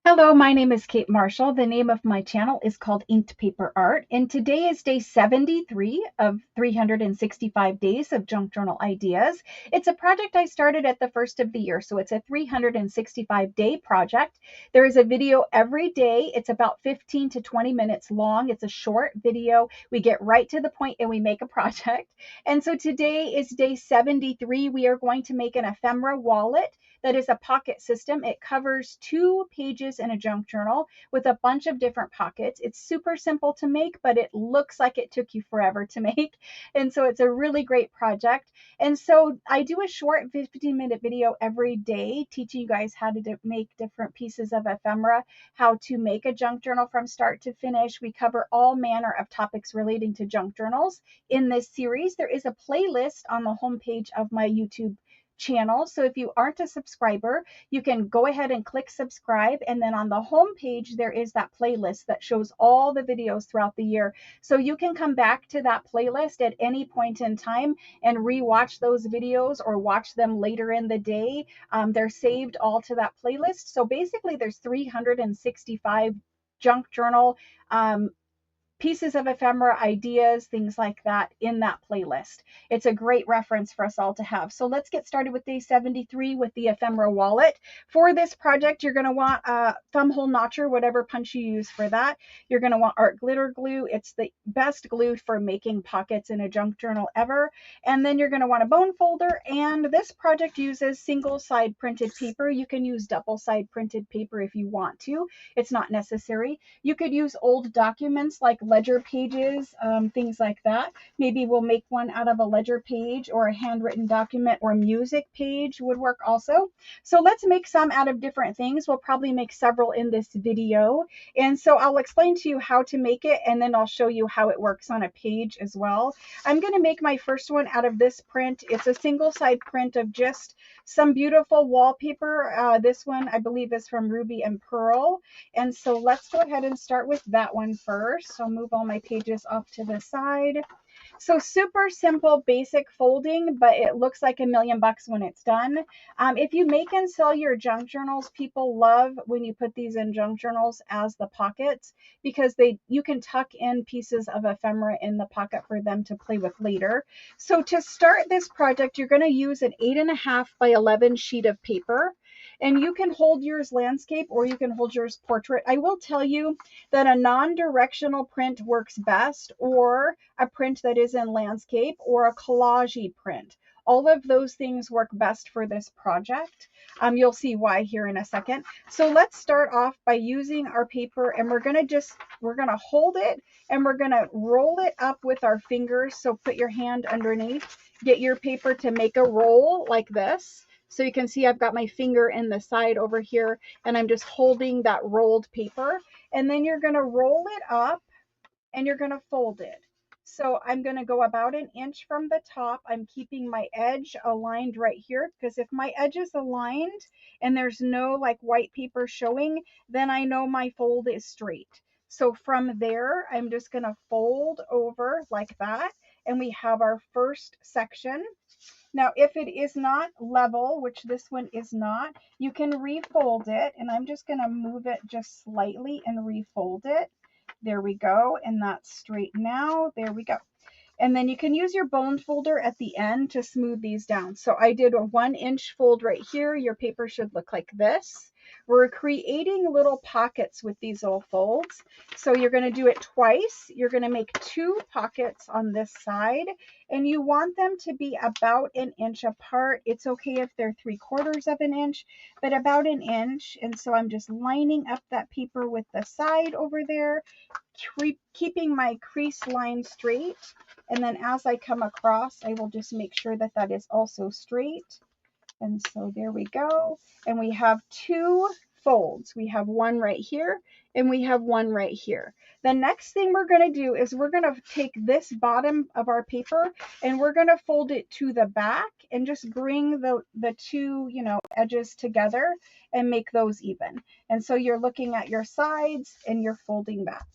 Hello, my name is Kate Marshall. The name of my channel is called Inked Paper Art, and today is day 73 of 365 days of junk journal ideas. It's a project I started at the first of the year, so it's a 365-day project. There is a video every day. It's about 15 to 20 minutes long. It's a short video. We get right to the point and we make a project. And so today is day 73. We are going to make an ephemera wallet that is a pocket system. It covers 2 pages in a junk journal with a bunch of different pockets. It's super simple to make, but it looks like it took you forever to make. And so it's a really great project. And so I do a short 15-minute video every day teaching you guys how to make different pieces of ephemera, how to make a junk journal from start to finish. We cover all manner of topics relating to junk journals in this series. There is a playlist on the homepage of my YouTube channel. So if you aren't a subscriber, you can go ahead and click subscribe. And then on the home page, there is that playlist that shows all the videos throughout the year. So you can come back to that playlist at any point in time and rewatch those videos or watch them later in the day. They're saved all to that playlist. So basically there's 365 junk journal pieces of ephemera, ideas, things like that in that playlist. It's a great reference for us all to have. So let's get started with day 73 with the ephemera wallet. For this project, you're going to want a thumb hole notcher, whatever punch you use for that. You're going to want art glitter glue. It's the best glue for making pockets in a junk journal ever. And then you're going to want a bone folder. And this project uses single side printed paper. You can use double side printed paper if you want to. It's not necessary. You could use old documents like ledger pages, things like that. Maybe we'll make one out of a ledger page, or a handwritten document or music page would work also. So let's make some out of different things. We'll probably make several in this video. And so I'll explain to you how to make it, and then I'll show you how it works on a page as well. I'm going to make my first one out of this print. It's a single side print of just some beautiful wallpaper. This one I believe is from Ruby and Pearl. And so let's go ahead and start with that one first. So I'll move all my pages off to the side. So super simple, basic folding, but it looks like $1,000,000 when it's done. If you make and sell your junk journals, people love when you put these in junk journals as the pockets, because you can tuck in pieces of ephemera in the pocket for them to play with later. So to start this project, you're going to use an 8.5 by 11 sheet of paper. And you can hold yours landscape or you can hold yours portrait. I will tell you that a non-directional print works best, or a print that is in landscape, or a collage print. All of those things work best for this project. You'll see why here in a second. So let's start off by using our paper, and we're going to hold it and we're going to roll it up with our fingers. So put your hand underneath, get your paper to make a roll like this. So you can see I've got my finger in the side over here, and I'm just holding that rolled paper. And then you're going to roll it up and you're going to fold it. So I'm going to go about 1 inch from the top. I'm keeping my edge aligned right here, because if my edge is aligned and there's no like white paper showing, then I know my fold is straight. So from there, I'm just going to fold over like that. And we have our first section. Now, if it is not level, which this one is not, you can refold it. And I'm just going to move it just slightly and refold it. There we go. And that's straight now. There we go. And then you can use your bone folder at the end to smooth these down. So I did a 1-inch fold right here. Your paper should look like this. We're creating little pockets with these little folds. So you're going to do it twice. You're going to make 2 pockets on this side, and you want them to be about 1 inch apart. It's okay if they're 3/4 of an inch, but about 1 inch. And so I'm just lining up that paper with the side over there, keeping my crease line straight. And then as I come across, I will just make sure that that is also straight. And so there we go. And we have 2 folds. We have one right here and we have one right here. The next thing we're going to do is we're going to take this bottom of our paper and we're going to fold it to the back and just bring the 2, edges together and make those even. And so you're looking at your sides and you're folding back.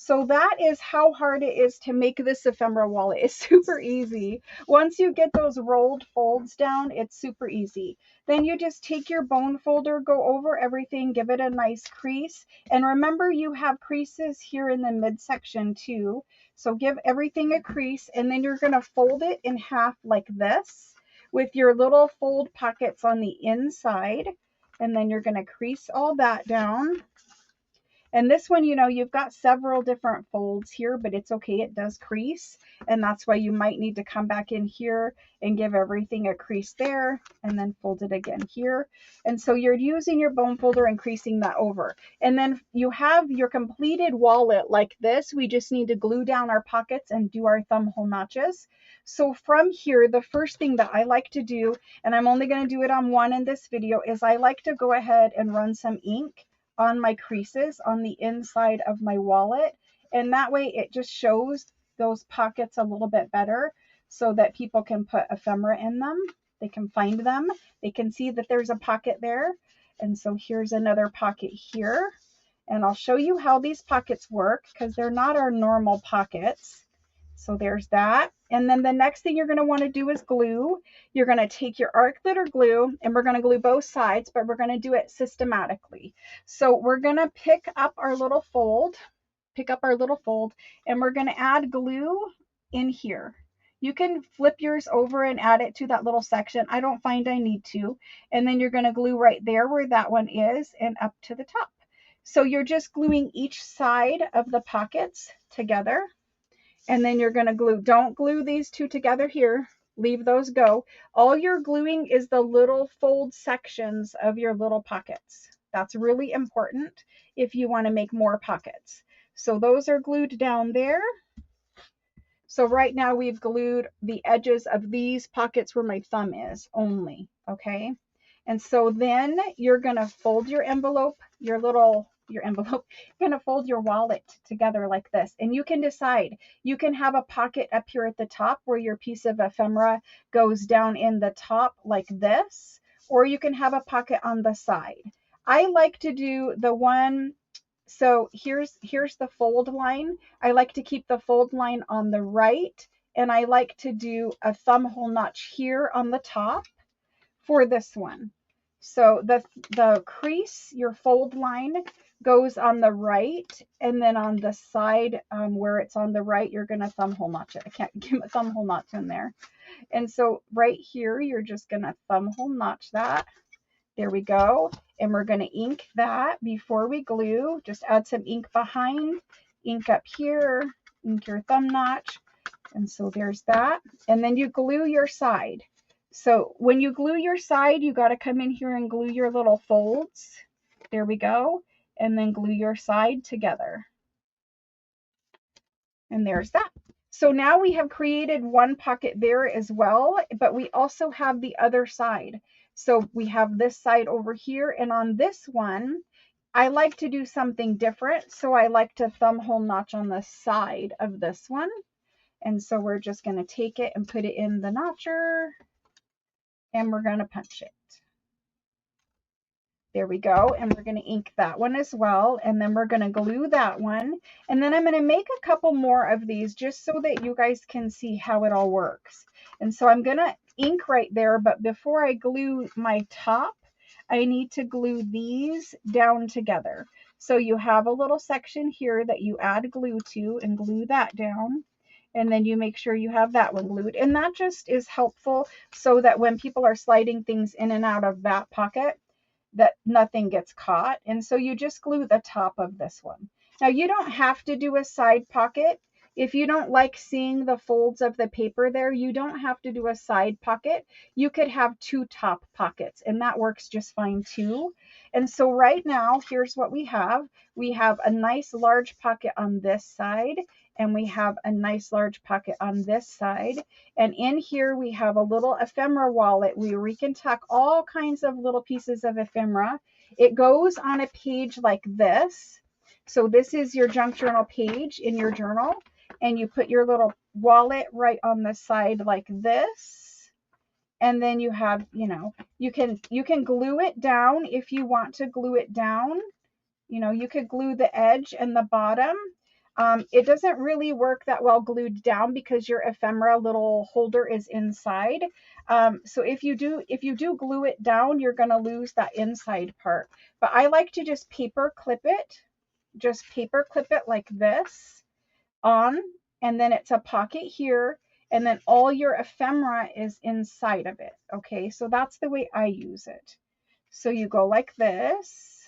So that is how hard it is to make this ephemera wallet. It's super easy. Once you get those rolled folds down, it's super easy. Then you just take your bone folder, go over everything, give it a nice crease. And remember, you have creases here in the midsection too. So give everything a crease, and then you're going to fold it in half like this with your little fold pockets on the inside. And then you're going to crease all that down. And this one, you know, you've got several different folds here, but it's okay. It does crease. And that's why you might need to come back in here and give everything a crease there and then fold it again here. And so you're using your bone folder and creasing that over. And then you have your completed wallet like this. We just need to glue down our pockets and do our thumb hole notches. So from here, the first thing that I like to do, and I'm only going to do it on one in this video, is I like to go ahead and run some ink on my creases on the inside of my wallet, and that way it just shows those pockets a little bit better so that people can put ephemera in them. They can find them, they can see that there's a pocket there. And so here's another pocket here, and I'll show you how these pockets work because they're not our normal pockets. So there's that. And then the next thing you're going to want to do is glue. You're going to take your art glitter glue, and we're going to glue both sides, but we're going to do it systematically. So we're going to pick up our little fold, and we're going to add glue in here. You can flip yours over and add it to that little section. I don't find I need to. And then you're going to glue right there where that one is and up to the top. So you're just gluing each side of the pockets together. And then you're going to glue. Don't glue these two together here. Leave those go. All you're gluing is the little fold sections of your little pockets. That's really important if you want to make more pockets. So those are glued down there. So right now we've glued the edges of these pockets where my thumb is only, okay? And so then you're going to fold your envelope, you're going to fold your wallet together like this. And you can decide, you can have a pocket up here at the top where your piece of ephemera goes down in the top like this, or you can have a pocket on the side. I like to do the one, so here's the fold line. I like to keep the fold line on the right, and I like to do a thumb hole notch here on the top for this one. So the crease, your fold line goes on the right, and then on the side where it's on the right, you're going to thumb hole notch it. I can't give a thumb hole notch in there. And so right here, you're just going to thumb hole notch that. There we go. And we're going to ink that before we glue. Just add some ink behind, ink up here, ink your thumb notch. And so there's that. And then you glue your side. So when you glue your side, you got to come in here and glue your little folds. There we go. And then glue your side together. And there's that. So now we have created one pocket there as well, but we also have the other side. So we have this side over here, and on this one, I like to do something different. So I like to thumb hole notch on the side of this one. And so we're just going to take it and put it in the notcher, and we're going to punch it. There we go. And we're going to ink that one as well. And then we're going to glue that one. And then I'm going to make a couple more of these just so that you guys can see how it all works. And so I'm going to ink right there. But before I glue my top, I need to glue these down together. So you have a little section here that you add glue to and glue that down. And then you make sure you have that one glued. And that just is helpful so that when people are sliding things in and out of that pocket, that nothing gets caught. And so you just glue the top of this one. Now you don't have to do a side pocket. If you don't like seeing the folds of the paper there, you don't have to do a side pocket. You could have two top pockets, and that works just fine too. And so right now, here's what we have. We have a nice large pocket on this side, and we have a nice large pocket on this side. And in here, we have a little ephemera wallet where we can tuck all kinds of little pieces of ephemera. It goes on a page like this. So this is your junk journal page in your journal. And you put your little wallet right on the side like this. And then you have, you know, you can glue it down if you want to glue it down. You know, you could glue the edge and the bottom. It doesn't really work that well glued down because your ephemera little holder is inside. So if you do glue it down, you're going to lose that inside part. But I like to just paper clip it, like this on, and then it's a pocket here, and then all your ephemera is inside of it. Okay, so that's the way I use it. So you go like this,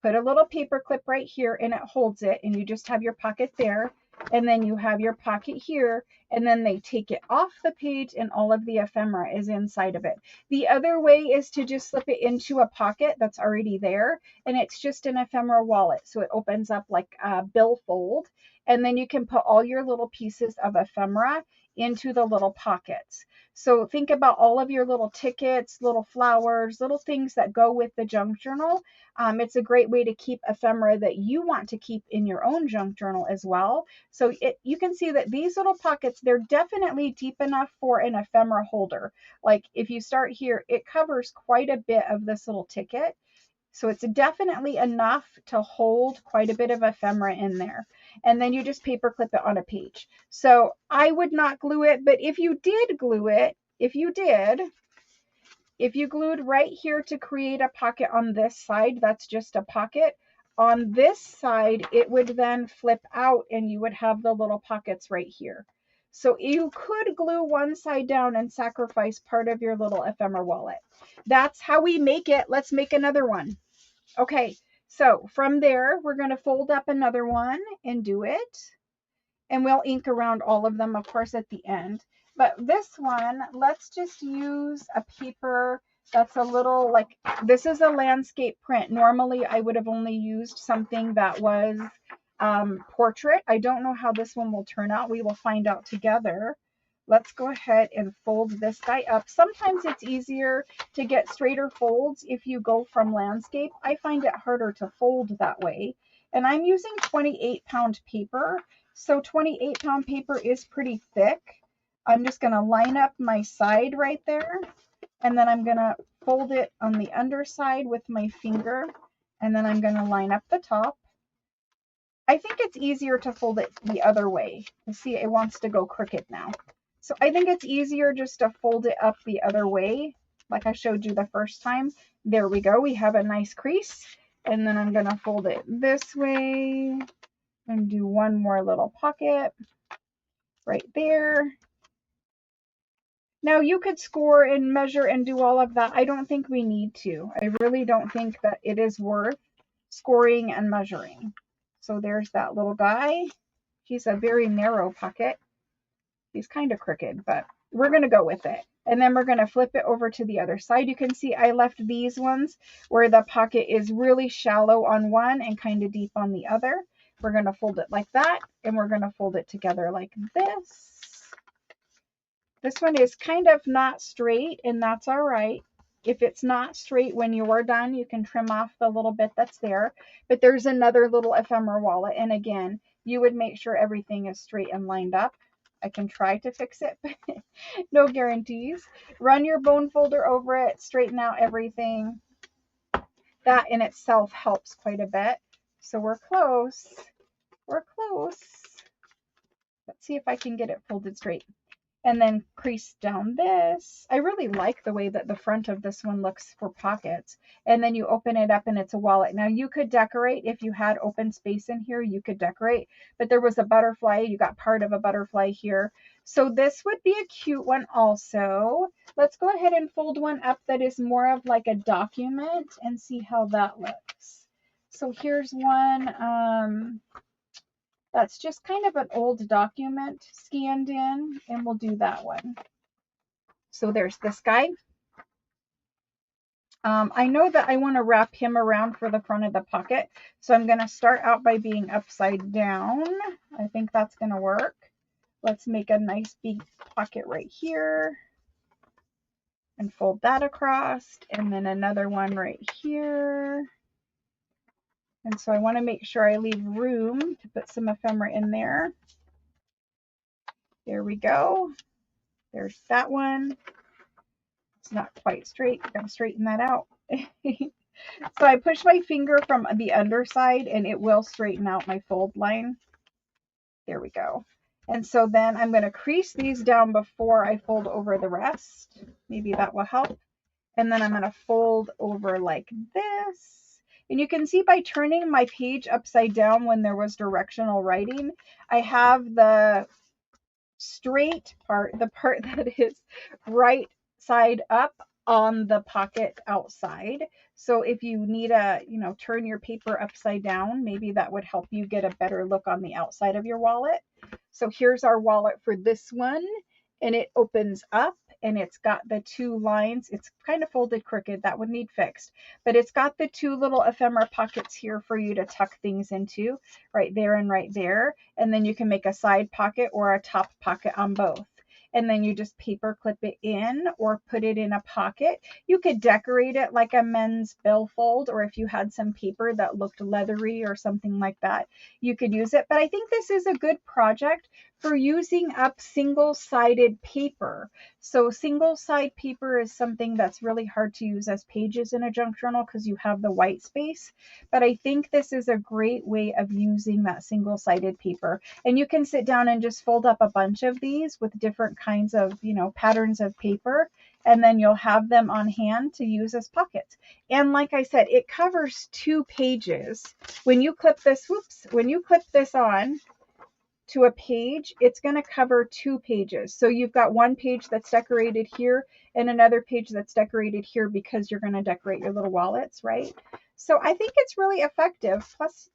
put a little paper clip right here and it holds it, and you just have your pocket there, and then you have your pocket here, and then they take it off the page and all of the ephemera is inside of it. The other way is to just slip it into a pocket that's already there, and it's just an ephemera wallet, so it opens up like a billfold, and then you can put all your little pieces of ephemera into the little pockets. So think about all of your little tickets, little flowers, little things that go with the junk journal. It's a great way to keep ephemera that you want to keep in your own junk journal as well. So you can see that these little pockets, they're definitely deep enough for an ephemera holder. Like if you start here, it covers quite a bit of this little ticket. So it's definitely enough to hold quite a bit of ephemera in there. And then you just paper clip it on a page. So I would not glue it, but if you did glue it, if you glued right here to create a pocket on this side, that's just a pocket. On this side, it would then flip out and you would have the little pockets right here. So you could glue one side down and sacrifice part of your little ephemera wallet. That's how we make it. Let's make another one. Okay, so from there, we're going to fold up another one and do it. And we'll ink around all of them, of course, at the end. But this one, let's just use a paper that's a little like, this is a landscape print. Normally, I would have only used something that was portrait. I don't know how this one will turn out. We will find out together. Let's go ahead and fold this guy up. Sometimes it's easier to get straighter folds if you go from landscape. I find it harder to fold that way. And I'm using 28-pound paper. So 28-pound paper is pretty thick. I'm just going to line up my side right there, and then I'm going to fold it on the underside with my finger, and then I'm going to line up the top. I think it's easier to fold it the other way. You see, it wants to go crooked now. So I think it's easier just to fold it up the other way, like I showed you the first time. There we go. We have a nice crease. And then I'm going to fold it this way and do one more little pocket right there. Now you could score and measure and do all of that. I don't think we need to. I really don't think that it is worth scoring and measuring. So there's that little guy. He's a very narrow pocket. He's kind of crooked, but we're going to go with it. And then we're going to flip it over to the other side. You can see I left these ones where the pocket is really shallow on one and kind of deep on the other. We're going to fold it like that, and we're going to fold it together like this. This one is kind of not straight, and that's all right. If it's not straight when you're done, you can trim off the little bit that's there. But there's another little ephemera wallet, and again, you would make sure everything is straight and lined up. I can try to fix it, but no guarantees. Run your bone folder over it, straighten out everything. That in itself helps quite a bit. So we're close. We're close. Let's see if I can get it folded straight. And then crease down this. I really like the way that the front of this one looks for pockets. And then you open it up and it's a wallet. Now you could decorate if you had open space in here, you could decorate, but there was a butterfly. You got part of a butterfly here. So this would be a cute one also. Let's go ahead and fold one up that is more of like a document and see how that looks. So here's one. That's just kind of an old document scanned in, and we'll do that one. So there's this guy. I know that I want to wrap him around for the front of the pocket, so I'm going to start out by being upside down. I think that's going to work. Let's make a nice big pocket right here and fold that across, and then another one right here. And so I want to make sure I leave room to put some ephemera in there. There we go. There's that one. It's not quite straight. Gotta straighten that out. So I push my finger from the underside and it will straighten out my fold line. There we go. And so then I'm going to crease these down before I fold over the rest. Maybe that will help. And then I'm going to fold over like this. And you can see by turning my page upside down when there was directional writing, I have the straight part, the part that is right side up on the pocket outside. So if you need a, turn your paper upside down, maybe that would help you get a better look on the outside of your wallet. So here's our wallet for this one, and it opens up and it's got the two lines. It's kind of folded crooked. That would need fixed, but it's got the two little ephemera pockets here for you to tuck things into, right there and right there. And then you can make a side pocket or a top pocket on both. And then you just paper clip it in or put it in a pocket. You could decorate it like a men's billfold, or if you had some paper that looked leathery or something like that, you could use it. But I think this is a good project for using up single-sided paper. So single-side paper is something that's really hard to use as pages in a junk journal because you have the white space. But I think this is a great way of using that single-sided paper. And you can sit down and just fold up a bunch of these with different kinds of, patterns of paper, and then you'll have them on hand to use as pockets. And like I said, it covers 2 pages. When you clip this, when you clip this on to a page, it's going to cover 2 pages. So you've got one page that's decorated here and another page that's decorated here because you're going to decorate your little wallets, right? So I think it's really effective. Plus,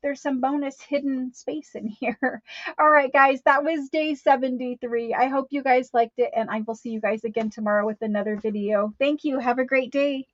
there's some bonus hidden space in here. All right, guys, that was day 73. I hope you guys liked it, and I will see you guys again tomorrow with another video. Thank you. Have a great day.